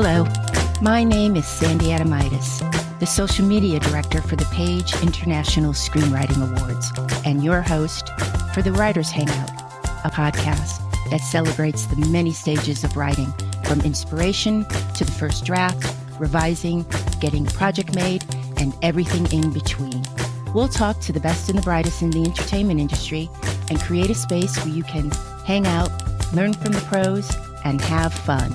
Hello, my name is Sandy Adomaitis, the social media director for the Page International Screenwriting Awards, and your host for the Writers Hangout, a podcast that celebrates the many stages of writing, from inspiration to the first draft, revising, getting a project made, and everything in between. We'll talk to the best and the brightest in the entertainment industry and create a space where you can hang out, learn from the pros, and have fun.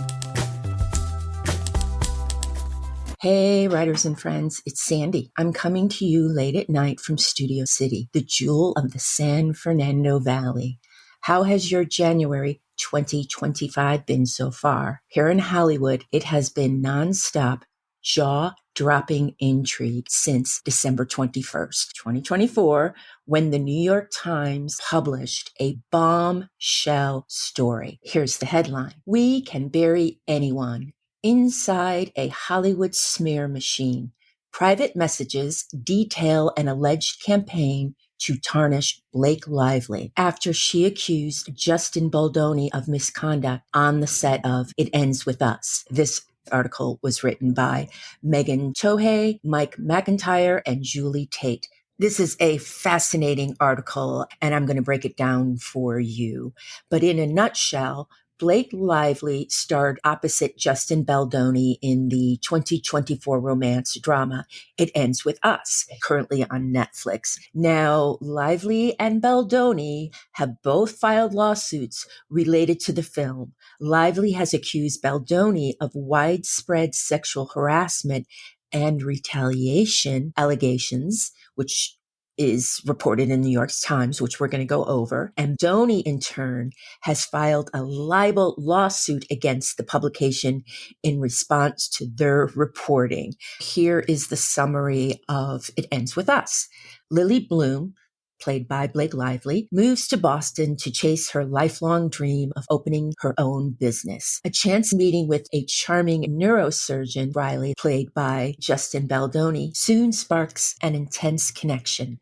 Hey, writers and friends, it's Sandy. I'm coming to you late at night from Studio City, the jewel of the San Fernando Valley. How has your January 2025 been so far? Here in Hollywood, it has been nonstop, jaw-dropping intrigue since December 21st, 2024, when the New York Times published a bombshell story. Here's the headline. We can bury anyone inside a Hollywood smear machine. Private messages detail an alleged campaign to tarnish Blake Lively after she accused Justin Baldoni of misconduct on the set of It Ends With Us. This article was written by Megan Tohey, Mike McIntyre, and Julie Tate. This is a fascinating article, and I'm going to break it down for you. But in a nutshell, Blake Lively starred opposite Justin Baldoni in the 2024 romance drama It Ends With Us, currently on Netflix. Now, Lively and Baldoni have both filed lawsuits related to the film. Lively has accused Baldoni of widespread sexual harassment and retaliation allegations, which is reported in the New York Times, which we're going to go over. And Baldoni, in turn, has filed a libel lawsuit against the publication in response to their reporting. Here is the summary of It Ends With Us. Lily Bloom, played by Blake Lively, moves to Boston to chase her lifelong dream of opening her own business. A chance meeting with a charming neurosurgeon, Riley, played by Justin Baldoni, soon sparks an intense connection.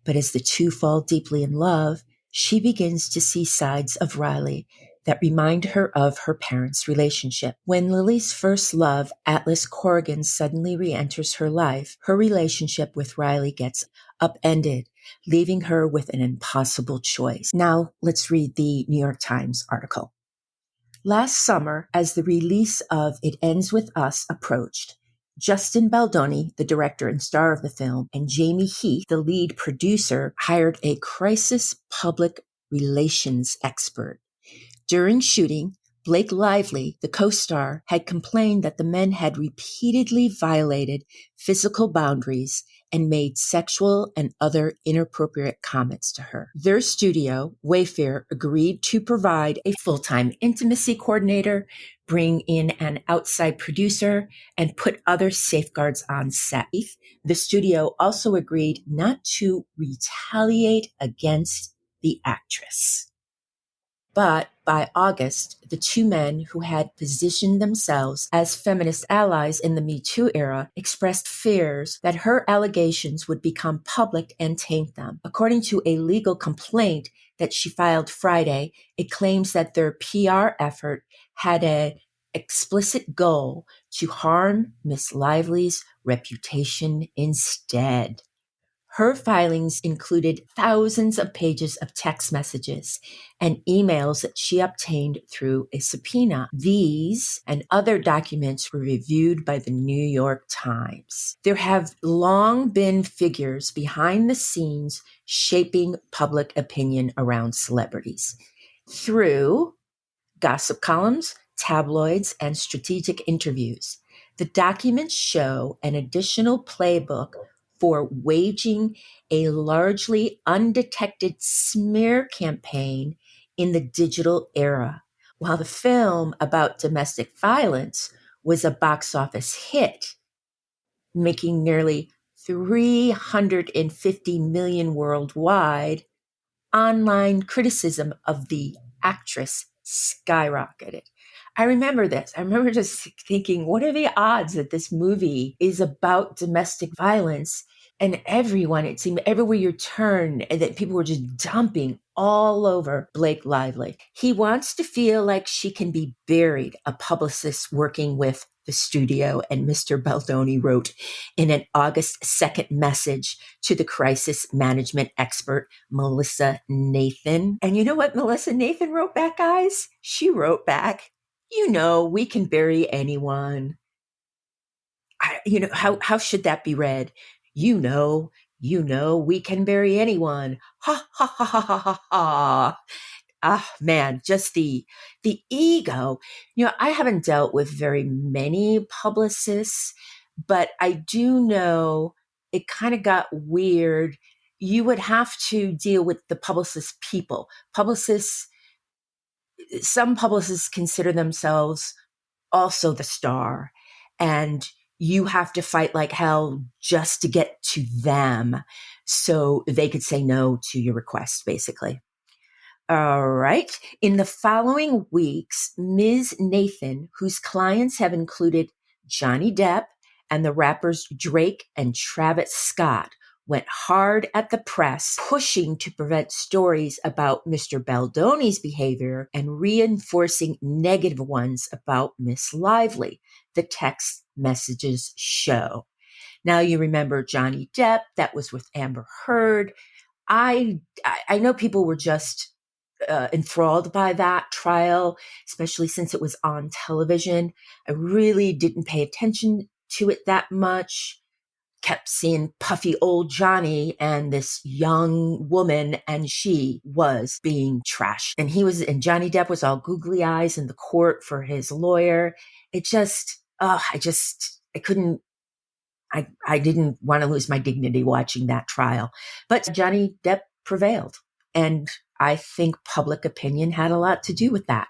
But as the two fall deeply in love, she begins to see sides of Riley that remind her of her parents' relationship. When Lily's first love, Atlas Corrigan, suddenly re-enters her life, her relationship with Riley gets upended, leaving her with an impossible choice. Now, let's read the New York Times article. Last summer, as the release of It Ends With Us approached, Justin Baldoni, the director and star of the film, and Jamie Heath, the lead producer, hired a crisis public relations expert. During shooting, Blake Lively, the co-star, had complained that the men had repeatedly violated physical boundaries and made sexual and other inappropriate comments to her. Their studio, Wayfair, agreed to provide a full-time intimacy coordinator, bring in an outside producer, and put other safeguards on set. The studio also agreed not to retaliate against the actress. But by August, the two men who had positioned themselves as feminist allies in the Me Too era expressed fears that her allegations would become public and taint them. According to a legal complaint that she filed Friday, it claims that their PR effort had an explicit goal to harm Miss Lively's reputation instead. Her filings included thousands of pages of text messages and emails that she obtained through a subpoena. These and other documents were reviewed by the New York Times. There have long been figures behind the scenes shaping public opinion around celebrities through gossip columns, tabloids, and strategic interviews. The documents show an additional playbook for waging a largely undetected smear campaign in the digital era. While the film about domestic violence was a box office hit, making nearly $350 million worldwide, online criticism of the actress skyrocketed. I remember this. I remember just thinking, what are the odds that this movie is about domestic violence And everyone, it seemed everywhere you turn, that people were just dumping all over Blake Lively. He wants to feel like she can be buried, a publicist working with the studio and Mr. Baldoni wrote in an August 2nd message to the crisis management expert, Melissa Nathan. And you know what Melissa Nathan wrote back, guys? She wrote back, we can bury anyone. How should that be read? You know, we can bury anyone. Ha ha ha ha ha ha ha. Ah, man, just the ego. I haven't dealt with very many publicists, but I do know it kind of got weird. You would have to deal with the publicist people. Some publicists consider themselves also the star, and you have to fight like hell just to get to them so they could say no to your request, basically. All right. In the following weeks, Ms. Nathan, whose clients have included Johnny Depp and the rappers Drake and Travis Scott, went hard at the press, pushing to prevent stories about Mr. Baldoni's behavior and reinforcing negative ones about Miss Lively, the text messages show. Now you remember Johnny Depp, that was with Amber Heard. I know people were just enthralled by that trial, especially since it was on television. I really didn't pay attention to it that much. Kept seeing puffy old Johnny and this young woman, and she was being trashed. And Johnny Depp was all googly eyes in the court for his lawyer. It just, I didn't want to lose my dignity watching that trial. But Johnny Depp prevailed. And I think public opinion had a lot to do with that.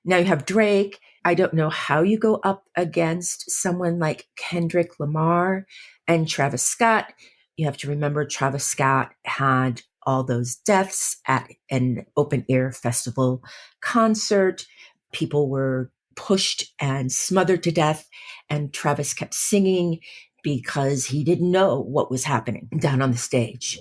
Now you have Drake. I don't know how you go up against someone like Kendrick Lamar and Travis Scott. You have to remember Travis Scott had all those deaths at an open air festival concert. People were pushed and smothered to death, and Travis kept singing because he didn't know what was happening down on the stage.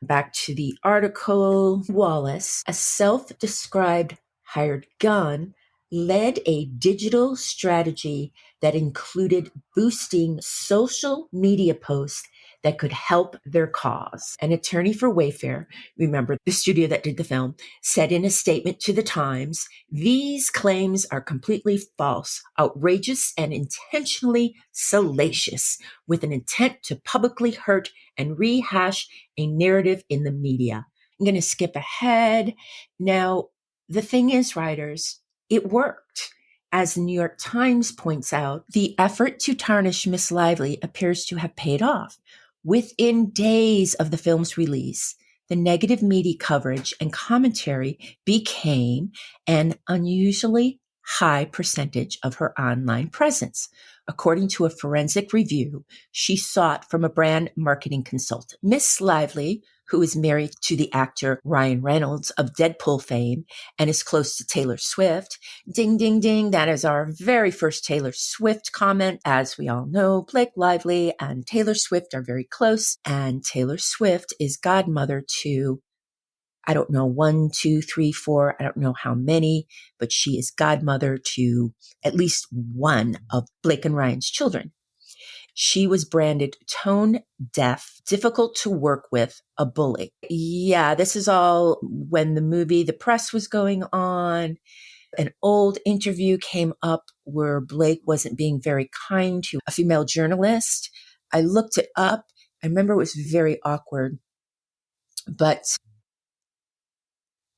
Back to the article, Wallace, a self-described hired gun, led a digital strategy that included boosting social media posts that could help their cause. An attorney for Wayfair, remember the studio that did the film, said in a statement to the Times, "These claims are completely false, outrageous, and intentionally salacious, with an intent to publicly hurt and rehash a narrative in the media." I'm going to skip ahead. Now, the thing is, writers, it worked. As the New York Times points out, the effort to tarnish Miss Lively appears to have paid off. Within days of the film's release, the negative media coverage and commentary became an unusually high percentage of her online presence. According to a forensic review she sought from a brand marketing consultant. Miss Lively, who is married to the actor Ryan Reynolds of Deadpool fame and is close to Taylor Swift. Ding, ding, ding. That is our very first Taylor Swift comment. As we all know, Blake Lively and Taylor Swift are very close, and Taylor Swift is godmother to, I don't know, 1, 2, 3, 4, I don't know how many, but she is godmother to at least one of Blake and Ryan's children. She was branded tone deaf, difficult to work with, a bully. Yeah, this is all when the movie The Press was going on. An old interview came up where Blake wasn't being very kind to a female journalist. I looked it up. I remember it was very awkward. But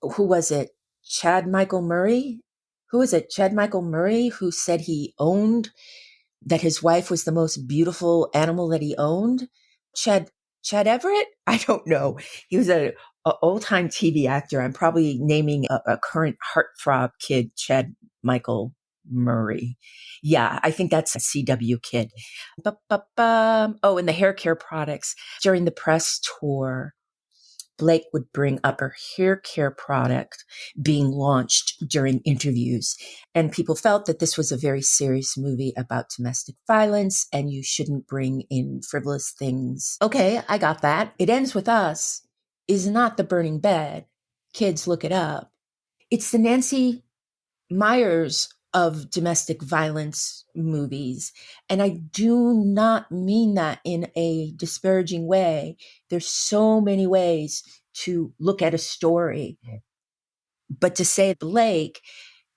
who was it? Chad Michael Murray? Who was it? Chad Michael Murray, who said he owned that his wife was the most beautiful animal that he owned. Chad Everett? I don't know. He was a old-time TV actor. I'm probably naming a current heartthrob kid, Chad Michael Murray. Yeah, I think that's a CW kid. Oh, and the hair care products during the press tour. Blake would bring up her hair care product being launched during interviews. And people felt that this was a very serious movie about domestic violence and you shouldn't bring in frivolous things. Okay, I got that. It Ends With Us is not The Burning Bed. Kids, look it up. It's the Nancy Meyers of domestic violence movies. And I do not mean that in a disparaging way. There's so many ways to look at a story. But to say Blake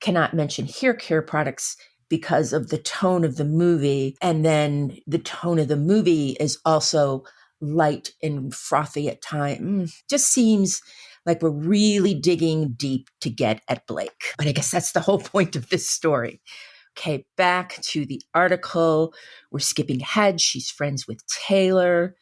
cannot mention hair care products because of the tone of the movie, and then the tone of the movie is also light and frothy at times, just seems like we're really digging deep to get at Blake. But I guess that's the whole point of this story. Okay, back to the article. We're skipping ahead. She's friends with Taylor.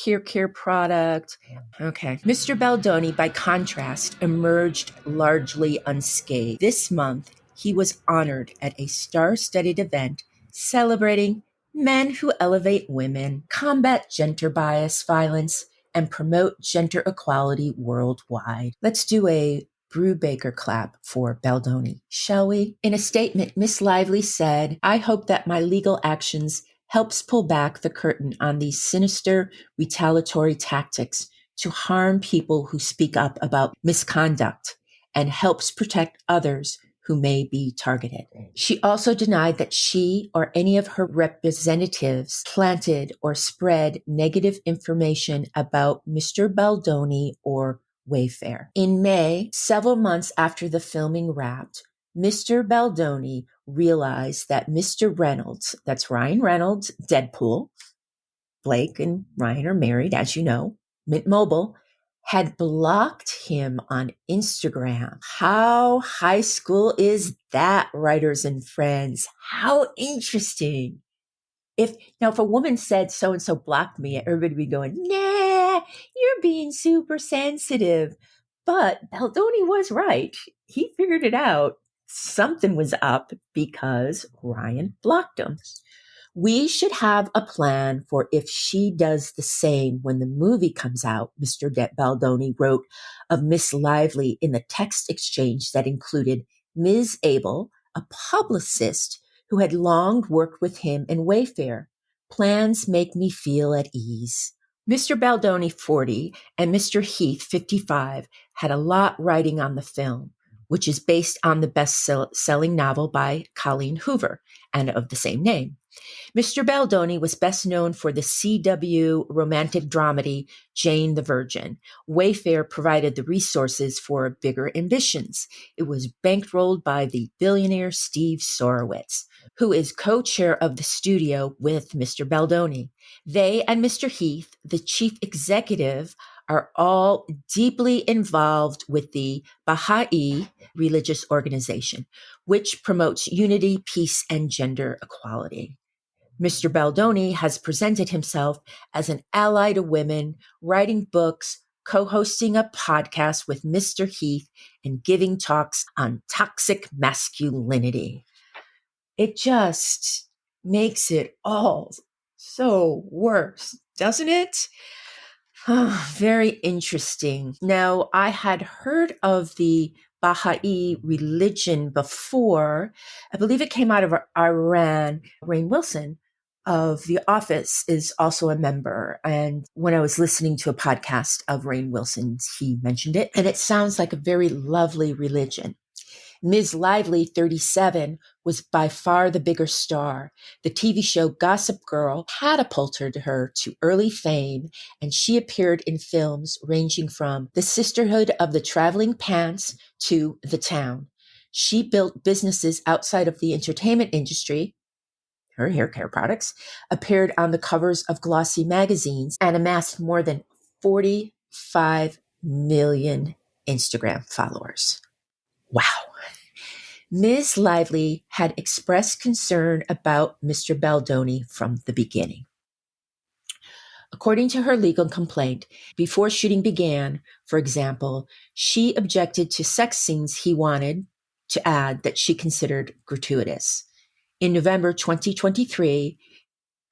Hair care product. Okay. Mr. Baldoni, by contrast, emerged largely unscathed. This month, he was honored at a star-studded event celebrating men who elevate women, combat gender bias violence, and promote gender equality worldwide. Let's do a Brubaker clap for Baldoni, shall we? In a statement, Miss Lively said, "I hope that my legal actions helps pull back the curtain on these sinister retaliatory tactics to harm people who speak up about misconduct and helps protect others who may be targeted." She also denied that she or any of her representatives planted or spread negative information about Mr. Baldoni or Wayfair. In May, several months after the filming wrapped, Mr. Baldoni realized that Mr. Reynolds, that's Ryan Reynolds, Deadpool, Blake and Ryan are married, as you know, Mint Mobile, had blocked him on Instagram. How high school is that, writers and friends? How interesting. If a woman said so-and-so blocked me, everybody would be going, nah, you're being super sensitive. But Baldoni was right. He figured it out. Something was up because Ryan blocked him. We should have a plan for if she does the same when the movie comes out, Mr. Baldoni wrote of Miss Lively in the text exchange that included Ms. Abel, a publicist who had long worked with him in Wayfair. Plans make me feel at ease. Mr. Baldoni, 40, and Mr. Heath, 55, had a lot riding on the film, which is based on the best-selling novel by Colleen Hoover and of the same name. Mr. Baldoni was best known for the CW romantic dramedy Jane the Virgin. Wayfair provided the resources for bigger ambitions. It was bankrolled by the billionaire Steve Sorowitz, who is co-chair of the studio with Mr. Baldoni. They and Mr. Heath, the chief executive, are all deeply involved with the Baha'i religious organization, which promotes unity, peace, and gender equality. Mr. Baldoni has presented himself as an ally to women, writing books, co-hosting a podcast with Mr. Heath, and giving talks on toxic masculinity. It just makes it all so worse, doesn't it? Very interesting. Now, I had heard of the Baha'i religion before. I believe it came out of Iran. Rainn Wilson of The Office is also a member. And when I was listening to a podcast of Rainn Wilson's, he mentioned it. And it sounds like a very lovely religion. Ms. Lively, 37, was by far the bigger star. The TV show Gossip Girl catapulted her to early fame, and she appeared in films ranging from The Sisterhood of the Traveling Pants to The Town. She built businesses outside of the entertainment industry. Her hair care products appeared on the covers of glossy magazines and amassed more than 45 million Instagram followers. Wow. Ms. Lively had expressed concern about Mr. Baldoni from the beginning. According to her legal complaint, before shooting began, for example, she objected to sex scenes he wanted to add that she considered gratuitous. In November 2023,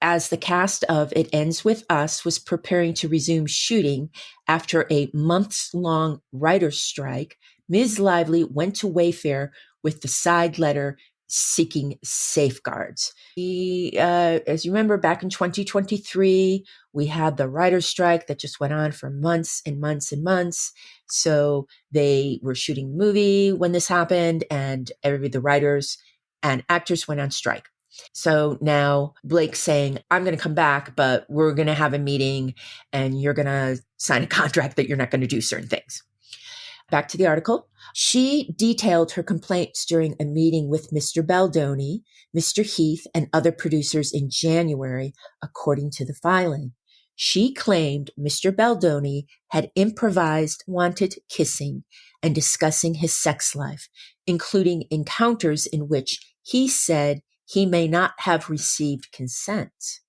As the cast of It Ends With Us was preparing to resume shooting after a months-long writer's strike, Ms. Lively went to Wayfair with the side letter seeking safeguards. As you remember, back in 2023, we had the writer's strike that just went on for months and months and months. So they were shooting a movie when this happened, and the writers and actors went on strike. So now Blake's saying, I'm going to come back, but we're going to have a meeting and you're going to sign a contract that you're not going to do certain things. Back to the article. She detailed her complaints during a meeting with Mr. Baldoni, Mr. Heath, and other producers in January, according to the filing. She claimed Mr. Baldoni had improvised wanted kissing and discussing his sex life, including encounters in which he said he may not have received consent.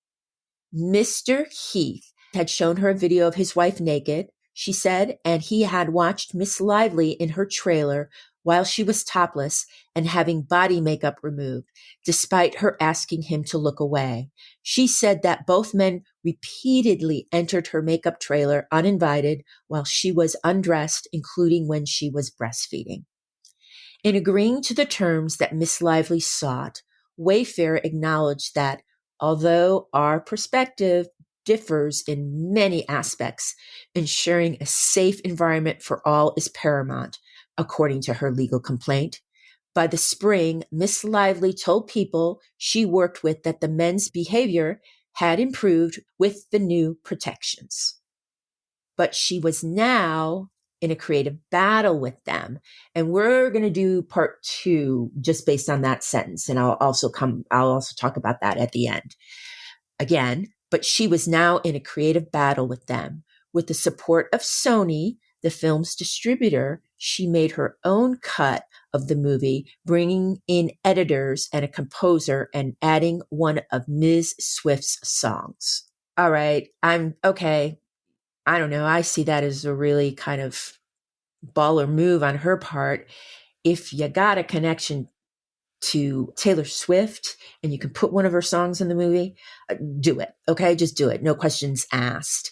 Mr. Heath had shown her a video of his wife naked, she said, and he had watched Miss Lively in her trailer while she was topless and having body makeup removed, despite her asking him to look away. She said that both men repeatedly entered her makeup trailer uninvited while she was undressed, including when she was breastfeeding. In agreeing to the terms that Miss Lively sought, Wayfair acknowledged that although our perspective differs in many aspects, ensuring a safe environment for all is paramount, according to her legal complaint. By the spring, Miss Lively told people she worked with that the men's behavior had improved with the new protections. But she was now in a creative battle with them. And we're going to do part 2 just based on that sentence. And I'll also talk about that at the end. Again, but she was now in a creative battle with them. With the support of Sony, the film's distributor, she made her own cut of the movie, bringing in editors and a composer and adding one of Ms. Swift's songs. All right, I'm okay. I don't know. I see that as a really kind of baller move on her part. If you got a connection to Taylor Swift and you can put one of her songs in the movie, do it. Okay. Just do it. No questions asked.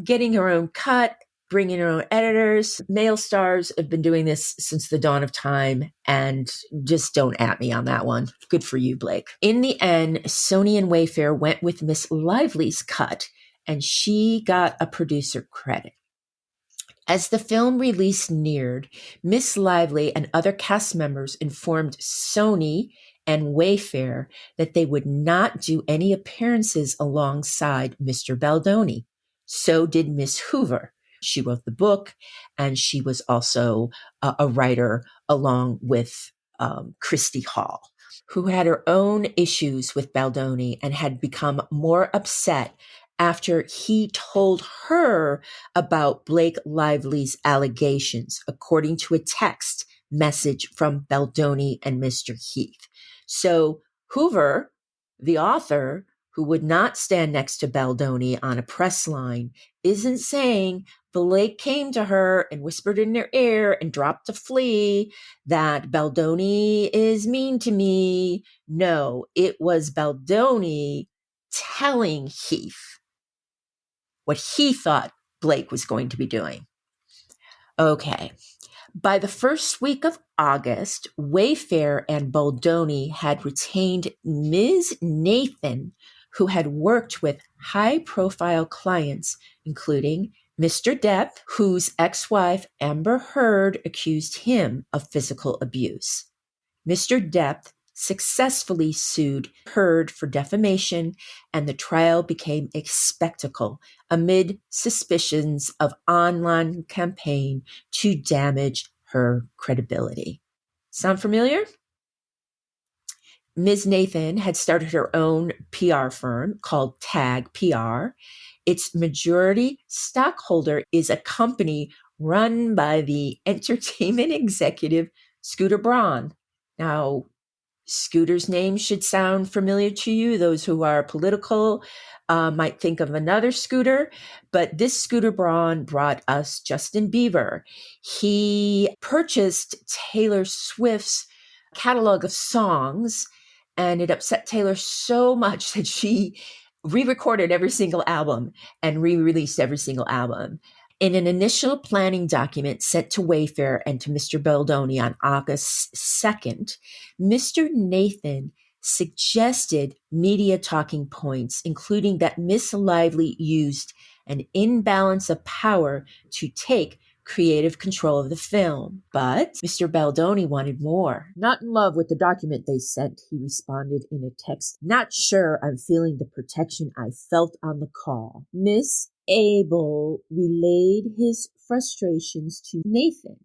Getting her own cut, bringing her own editors. Male stars have been doing this since the dawn of time, and just don't at me on that one. Good for you, Blake. In the end, Sony and Wayfair went with Miss Lively's cut, and she got a producer credit. As the film release neared, Miss Lively and other cast members informed Sony and Wayfair that they would not do any appearances alongside Mr. Baldoni. So did Miss Hoover. She wrote the book, and she was also a writer along with Christy Hall, who had her own issues with Baldoni and had become more upset after he told her about Blake Lively's allegations, according to a text message from Baldoni and Mr. Heath. So Hoover, the author, who would not stand next to Baldoni on a press line, isn't saying Blake came to her and whispered in her ear and dropped a flea that Baldoni is mean to me. No, it was Baldoni telling Heath what he thought Blake was going to be doing. Okay. By the first week of August, Wayfair and Baldoni had retained Ms. Nathan, who had worked with high-profile clients, including Mr. Depp, whose ex-wife Amber Heard accused him of physical abuse. Mr. Depp successfully sued Heard for defamation, and the trial became a spectacle amid suspicions of online campaign to damage her credibility. Sound familiar? Ms. Nathan had started her own PR firm called Tag PR. Its majority stockholder is a company run by the entertainment executive Scooter Braun. Now, Scooter's name should sound familiar to you. Those who are political might think of another Scooter, but this Scooter Braun brought us Justin Bieber. He purchased Taylor Swift's catalog of songs, and it upset Taylor so much that she re-recorded every single album and re-released every single album. In an initial planning document sent to Wayfair and to Mr. Baldoni on August 2nd, Mr. Nathan suggested media talking points, including that Miss Lively used an imbalance of power to take creative control of the film. But Mr. Baldoni wanted more. Not in love with the document they sent, he responded in a text. Not sure I'm feeling the protection I felt on the call. Miss Abel relayed his frustrations to Nathan.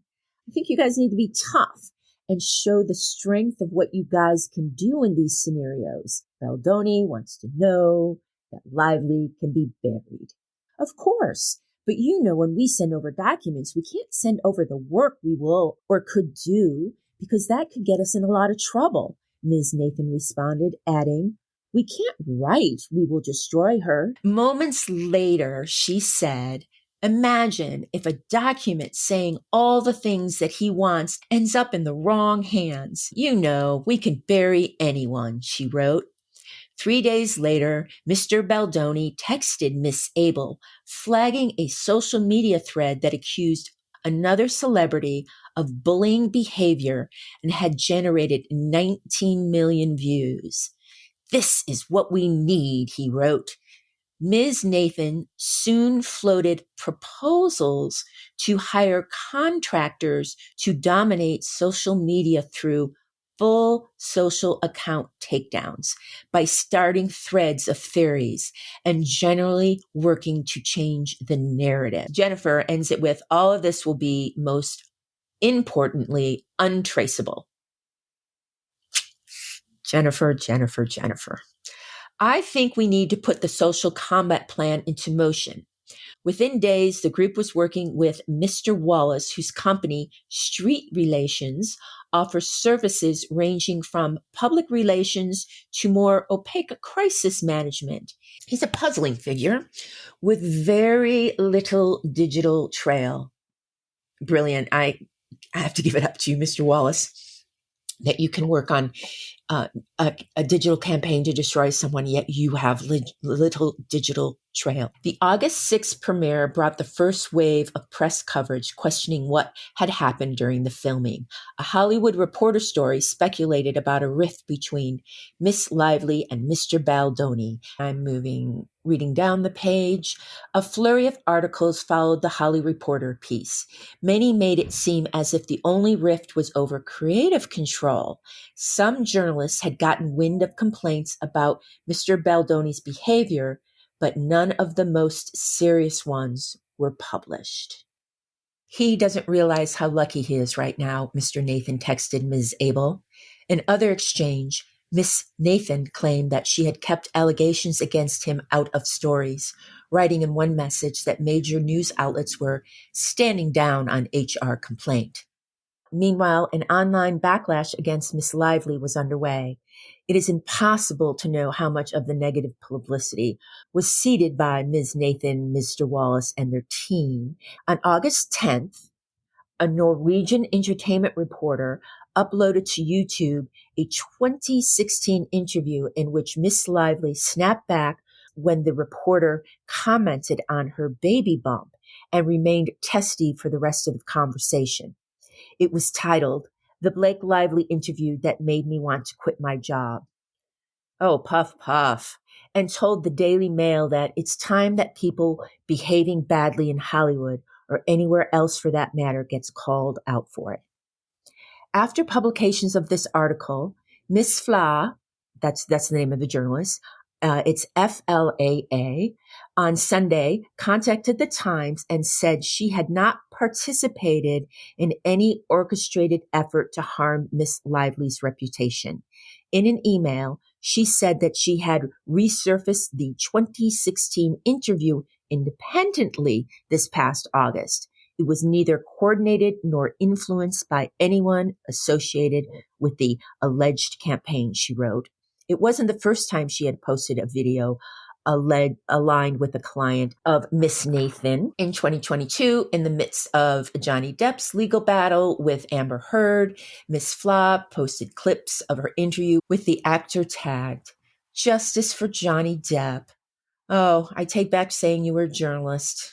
I think you guys need to be tough and show the strength of what you guys can do in these scenarios. Baldoni wants to know that Lively can be buried. Of course, but when we send over documents, we can't send over the work we will or could do because that could get us in a lot of trouble, Ms. Nathan responded, adding, we can't write, we will destroy her. Moments later, she said, imagine if a document saying all the things that he wants ends up in the wrong hands. We can bury anyone, she wrote. 3 days later, Mr. Baldoni texted Miss Abel, flagging a social media thread that accused another celebrity of bullying behavior and had generated 19 million views. This is what we need, he wrote. Ms. Nathan soon floated proposals to hire contractors to dominate social media through full social account takedowns by starting threads of theories and generally working to change the narrative. Jennifer ends it with, all of this will be most importantly untraceable. Jennifer. I think we need to put the social combat plan into motion. Within days, the group was working with Mr. Wallace, whose company, Street Relations, offers services ranging from public relations to more opaque crisis management. He's a puzzling figure with very little digital trail. Brilliant. I have to give it up to you, Mr. Wallace, that you can work on a digital campaign to destroy someone, yet you have little digital trail. The August 6th premiere brought the first wave of press coverage questioning what had happened during the filming. A Hollywood Reporter story speculated about a rift between Miss Lively and Mr. Baldoni. I'm reading down the page. A flurry of articles followed the Hollywood Reporter piece. Many made it seem as if the only rift was over creative control. Some journalists had gotten wind of complaints about Mr. Baldoni's behavior, but none of the most serious ones were published. He doesn't realize how lucky he is right now, Mr. Nathan texted Ms. Abel. In other exchange, Miss Nathan claimed that she had kept allegations against him out of stories, writing in one message that major news outlets were standing down on HR complaint. Meanwhile, an online backlash against Miss Lively was underway. It is impossible to know how much of the negative publicity was seeded by Ms. Nathan, Mr. Wallace, and their team. On August 10th, a Norwegian entertainment reporter uploaded to YouTube a 2016 interview in which Miss Lively snapped back when the reporter commented on her baby bump and remained testy for the rest of the conversation. It was titled, The Blake Lively Interview That Made Me Want to Quit My Job. Oh, puff, puff. And told the Daily Mail that it's time that people behaving badly in Hollywood or anywhere else for that matter gets called out for it. After publications of this article, Miss Fla, that's the name of the journalist, it's FLAA, on Sunday contacted the Times and said she had not participated in any orchestrated effort to harm Miss Lively's reputation. In an email, she said that she had resurfaced the 2016 interview independently this past August. It was neither coordinated nor influenced by anyone associated with the alleged campaign, she wrote. It wasn't the first time she had posted a video aligned with a client of Miss Nathan. In 2022, in the midst of Johnny Depp's legal battle with Amber Heard, Miss Fla posted clips of her interview with the actor tagged, Justice for Johnny Depp. Oh, I take back saying you were a journalist.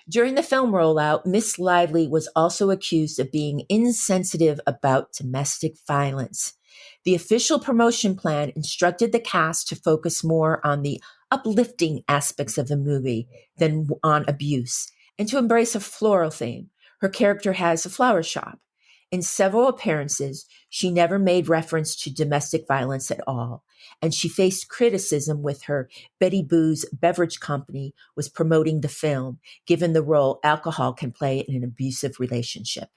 During the film rollout, Miss Lively was also accused of being insensitive about domestic violence. The official promotion plan instructed the cast to focus more on the uplifting aspects of the movie than on abuse, and to embrace a floral theme. Her character has a flower shop. In several appearances, she never made reference to domestic violence at all, and she faced criticism with her Betty Boo's beverage company was promoting the film, given the role alcohol can play in an abusive relationship.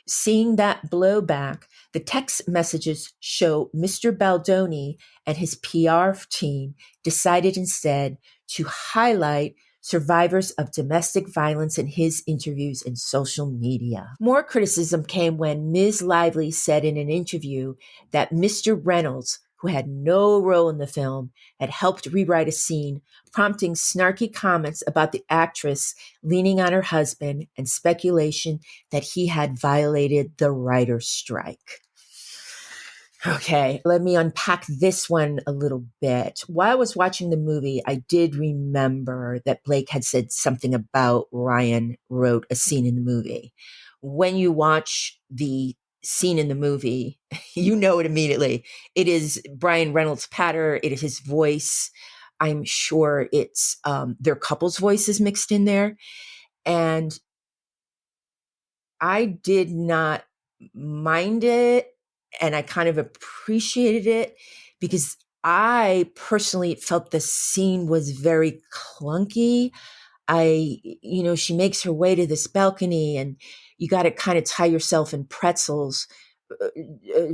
Seeing that blowback, the text messages show Mr. Baldoni and his PR team decided instead to highlight survivors of domestic violence in his interviews in social media. More criticism came when Ms. Lively said in an interview that Mr. Reynolds, who had no role in the film, had helped rewrite a scene, prompting snarky comments about the actress leaning on her husband and speculation that he had violated the writer's strike. Okay, let me unpack this one a little bit. While I was watching the movie, I did remember that Blake had said something about Ryan wrote a scene in the movie. When you watch the scene in the movie, you know it immediately. It is Brian Reynolds' patter. It is his voice. I'm sure it's their couple's voices mixed in there. And I did not mind it, and I kind of appreciated it because I personally felt the scene was very clunky. She makes her way to this balcony, and you got to kind of tie yourself in pretzels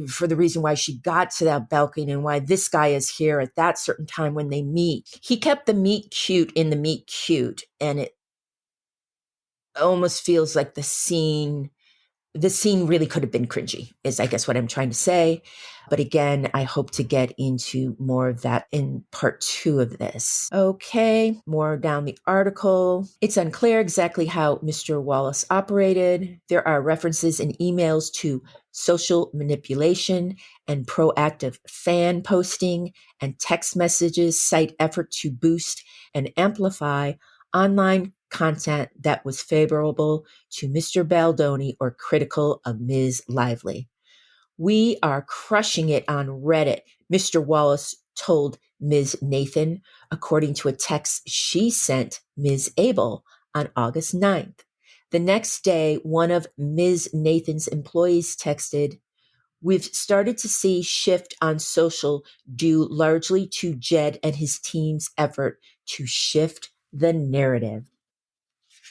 for the reason why she got to that balcony and why this guy is here at that certain time when they meet. He kept the meet cute in the meet cute, and it almost feels like the scene really could have been cringy, is I guess what I'm trying to say. But again, I hope to get into more of that in part 2 of this. Okay, more down the article. It's unclear exactly how Mr. Wallace operated. There are references in emails to social manipulation and proactive fan posting, and text messages cite effort to boost and amplify online content that was favorable to Mr. Baldoni or critical of Ms. Lively. We are crushing it on Reddit, Mr. Wallace told Ms. Nathan, according to a text she sent Ms. Abel on August 9th. The next day, one of Ms. Nathan's employees texted, "We've started to see shift on social due largely to Jed and his team's effort to shift the narrative."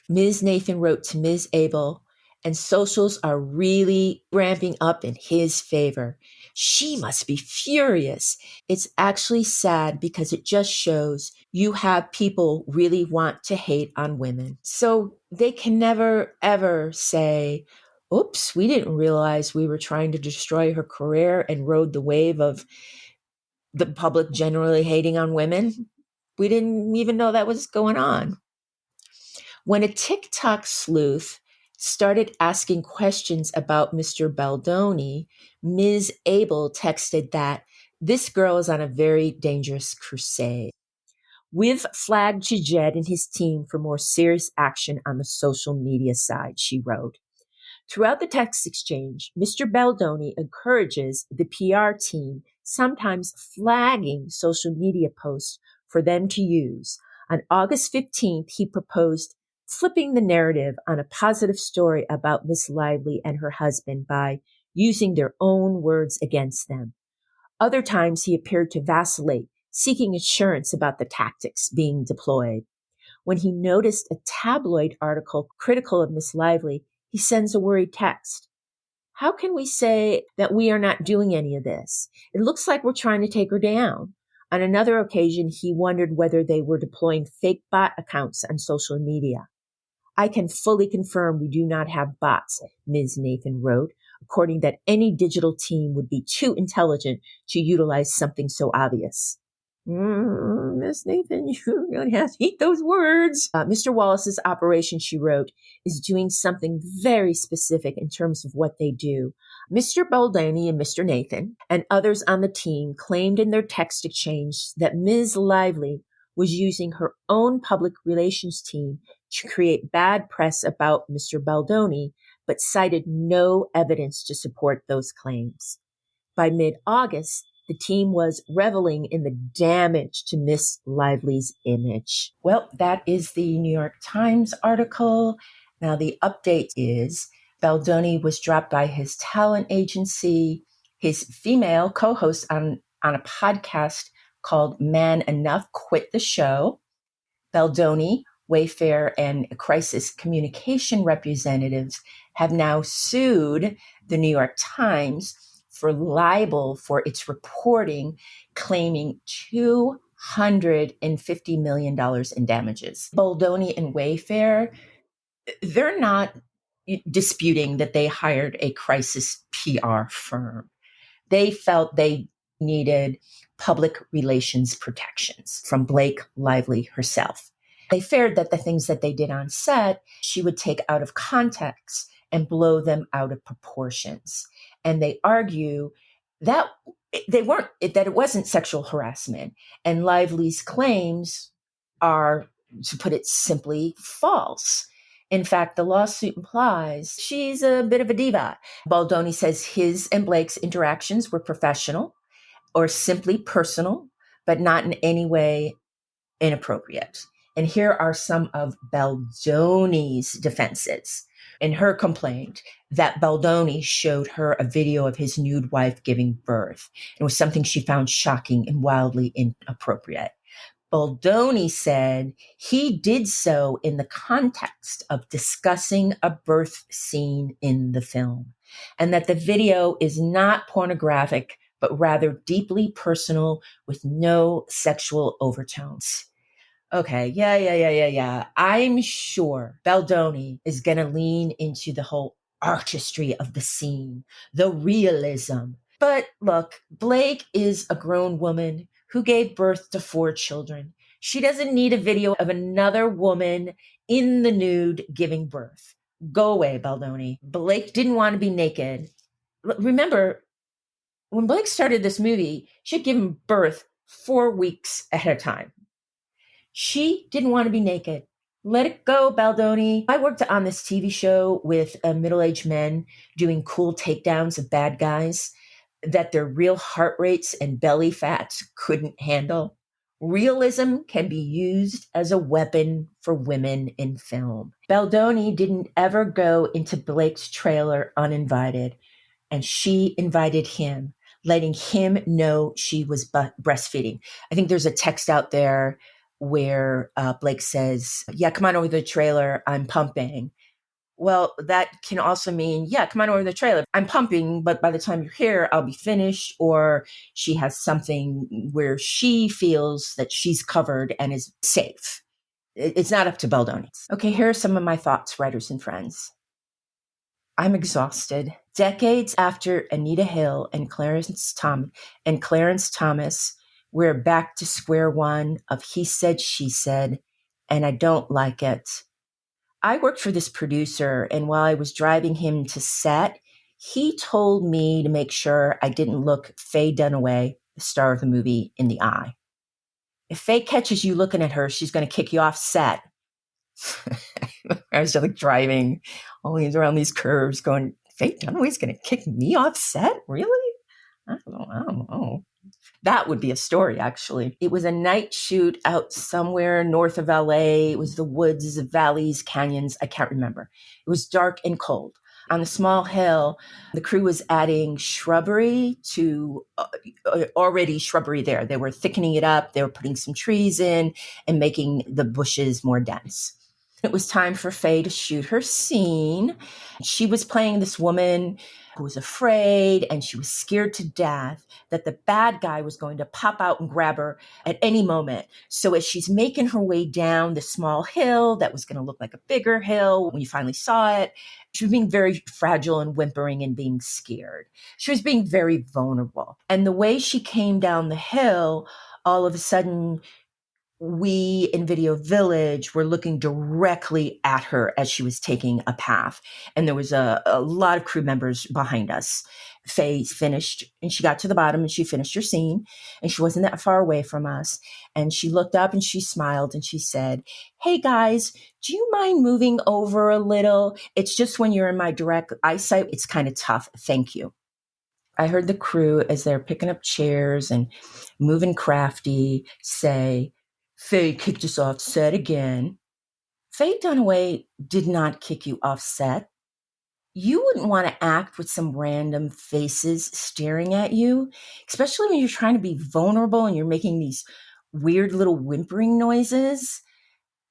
Ms. Nathan wrote to Ms. Abel, "And socials are really ramping up in his favor. She must be furious. It's actually sad because it just shows you have people really want to hate on women." So they can never, ever say, "Oops, we didn't realize we were trying to destroy her career and rode the wave of the public generally hating on women. We didn't even know that was going on." When a TikTok sleuth started asking questions about Mr. Baldoni, Ms. Abel texted that this girl is on a very dangerous crusade. "We've flagged to Jed and his team for more serious action on the social media side," she wrote. Throughout the text exchange, Mr. Baldoni encourages the PR team, sometimes flagging social media posts for them to use. On August 15th, he proposed flipping the narrative on a positive story about Miss Lively and her husband by using their own words against them. Other times he appeared to vacillate, seeking assurance about the tactics being deployed. When he noticed a tabloid article critical of Miss Lively, he sends a worried text. "How can we say that we are not doing any of this? It looks like we're trying to take her down." On another occasion, he wondered whether they were deploying fake bot accounts on social media. "I can fully confirm we do not have bots," Ms. Nathan wrote, according that any digital team would be too intelligent to utilize something so obvious. Miss Nathan, you're going to have to eat those words. Mr. Wallace's operation, she wrote, is doing something very specific in terms of what they do. Mr. Baldoni and Mr. Nathan and others on the team claimed in their text exchange that Ms. Lively was using her own public relations team to create bad press about Mr. Baldoni, but cited no evidence to support those claims. By mid-August, the team was reveling in the damage to Miss Lively's image. Well, that is the New York Times article. Now, the update is Baldoni was dropped by his talent agency. His female co-host on a podcast called Man Enough quit the show. Baldoni, Wayfair, and crisis communication representatives have now sued the New York Times for libel for its reporting, claiming $250 million in damages. Baldoni and Wayfair, they're not disputing that they hired a crisis PR firm. They felt they needed public relations protections from Blake Lively herself. They feared that the things that they did on set, she would take out of context and blow them out of proportions. And they argue that that it wasn't sexual harassment. And Lively's claims are, to put it simply, false. In fact, the lawsuit implies she's a bit of a diva. Baldoni says his and Blake's interactions were professional or simply personal, but not in any way inappropriate. And here are some of Baldoni's defenses. In her complaint, that Baldoni showed her a video of his nude wife giving birth. It was something she found shocking and wildly inappropriate. Baldoni said he did so in the context of discussing a birth scene in the film, and that the video is not pornographic, but rather deeply personal with no sexual overtones. Okay, yeah. I'm sure Baldoni is going to lean into the whole artistry of the scene, the realism. But look, Blake is a grown woman who gave birth to 4 children. She doesn't need a video of another woman in the nude giving birth. Go away, Baldoni. Blake didn't want to be naked. Remember, when Blake started this movie, she had given birth 4 weeks ahead of time. She didn't want to be naked. Let it go, Baldoni. I worked on this TV show with middle-aged men doing cool takedowns of bad guys that their real heart rates and belly fats couldn't handle. Realism can be used as a weapon for women in film. Baldoni didn't ever go into Blake's trailer uninvited, and she invited him, letting him know she was breastfeeding. I think there's a text out there where Blake says, yeah, come on over to the trailer, I'm pumping. Well, that can also mean, yeah, come on over to the trailer, I'm pumping, but by the time you're here, I'll be finished. Or she has something where she feels that she's covered and is safe. It's not up to Baldoni. Okay, here are some of my thoughts, writers and friends. I'm exhausted. Decades after Anita Hill and Clarence Thomas, we're back to square one of he said, she said, and I don't like it. I worked for this producer, and while I was driving him to set, he told me to make sure I didn't look Faye Dunaway, the star of the movie, in the eye. If Faye catches you looking at her, she's going to kick you off set. I was just like driving always around these curves going, Faye Dunaway's going to kick me off set? Really? I don't know. That would be a story, actually. It was a night shoot out somewhere north of LA. It was the woods, valleys, canyons. I can't remember. It was dark and cold. On a small hill, the crew was adding shrubbery to already shrubbery there. They were thickening it up. They were putting some trees in and making the bushes more dense. It was time for Faye to shoot her scene. She was playing this woman who was afraid, and she was scared to death that the bad guy was going to pop out and grab her at any moment. So as she's making her way down the small hill that was going to look like a bigger hill when you finally saw it, she was being very fragile and whimpering and being scared. She was being very vulnerable. And the way she came down the hill, all of a sudden, we in Video Village were looking directly at her as she was taking a path. And there was a lot of crew members behind us. Faye finished, and she got to the bottom and she finished her scene, and she wasn't that far away from us. And she looked up and she smiled and she said, "Hey guys, do you mind moving over a little? It's just when you're in my direct eyesight, it's kind of tough. Thank you." I heard the crew, as they're picking up chairs and moving crafty, say, "Faye kicked us off set again." Faye Dunaway did not kick you off set. You wouldn't want to act with some random faces staring at you, especially when you're trying to be vulnerable and you're making these weird little whimpering noises.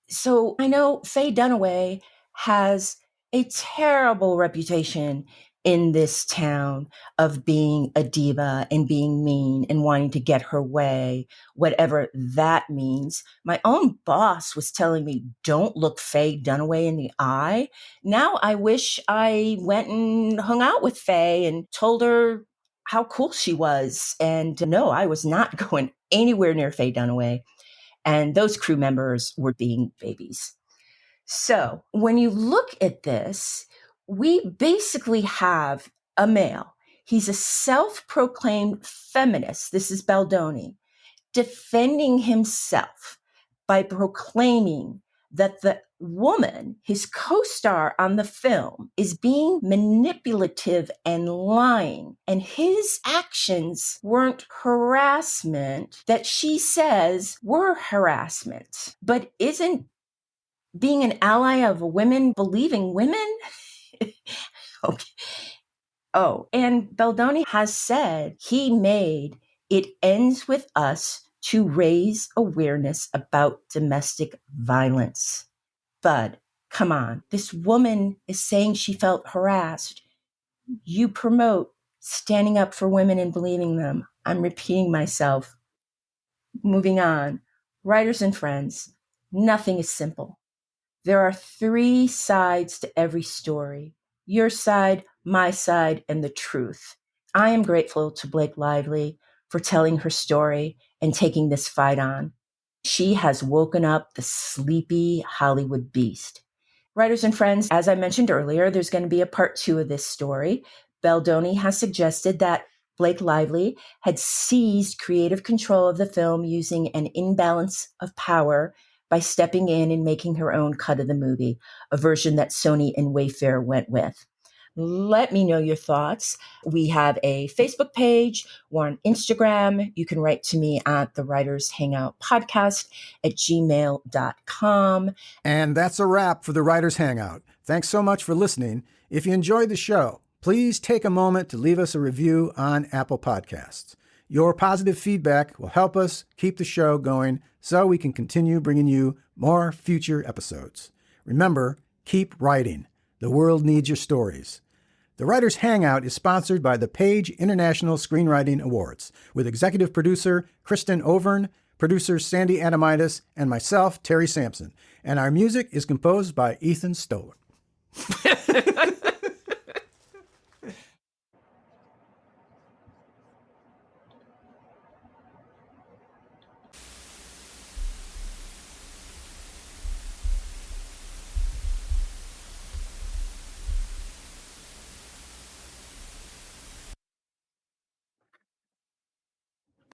So I know Faye Dunaway has a terrible reputation in this town of being a diva and being mean and wanting to get her way, whatever that means. My own boss was telling me, don't look Faye Dunaway in the eye. Now I wish I went and hung out with Faye and told her how cool she was. And no, I was not going anywhere near Faye Dunaway. And those crew members were being babies. So when you look at this, we basically have a male. He's a self-proclaimed feminist. This is Baldoni, defending himself by proclaiming that the woman, his co-star on the film, is being manipulative and lying. And his actions weren't harassment that she says were harassment. But isn't being an ally of women believing women? Okay. Oh, and Baldoni has said he made It Ends With Us to raise awareness about domestic violence. But come on, this woman is saying she felt harassed. You promote standing up for women and believing them. I'm repeating myself. Moving on. Writers and friends, nothing is simple. There are 3 sides to every story. Your side, my side, and the truth. I am grateful to Blake Lively for telling her story and taking this fight on. She has woken up the sleepy Hollywood beast. Writers and friends, as I mentioned earlier, there's going to be a part 2 of this story. Baldoni has suggested that Blake Lively had seized creative control of the film using an imbalance of power by stepping in and making her own cut of the movie, a version that Sony and Wayfair went with. Let me know your thoughts. We have a Facebook page. We're on Instagram. You can write to me at the Writers Hangout Podcast at gmail.com. And that's a wrap for the Writers Hangout. Thanks so much for listening. If you enjoyed the show, please take a moment to leave us a review on Apple Podcasts. Your positive feedback will help us keep the show going so we can continue bringing you more future episodes. Remember, keep writing. The world needs your stories. The Writers Hangout is sponsored by the Page International Screenwriting Awards with executive producer Kristin Overn, producer Sandy Adomaitis, and myself, Terry Sampson. And our music is composed by Ethan Stoller.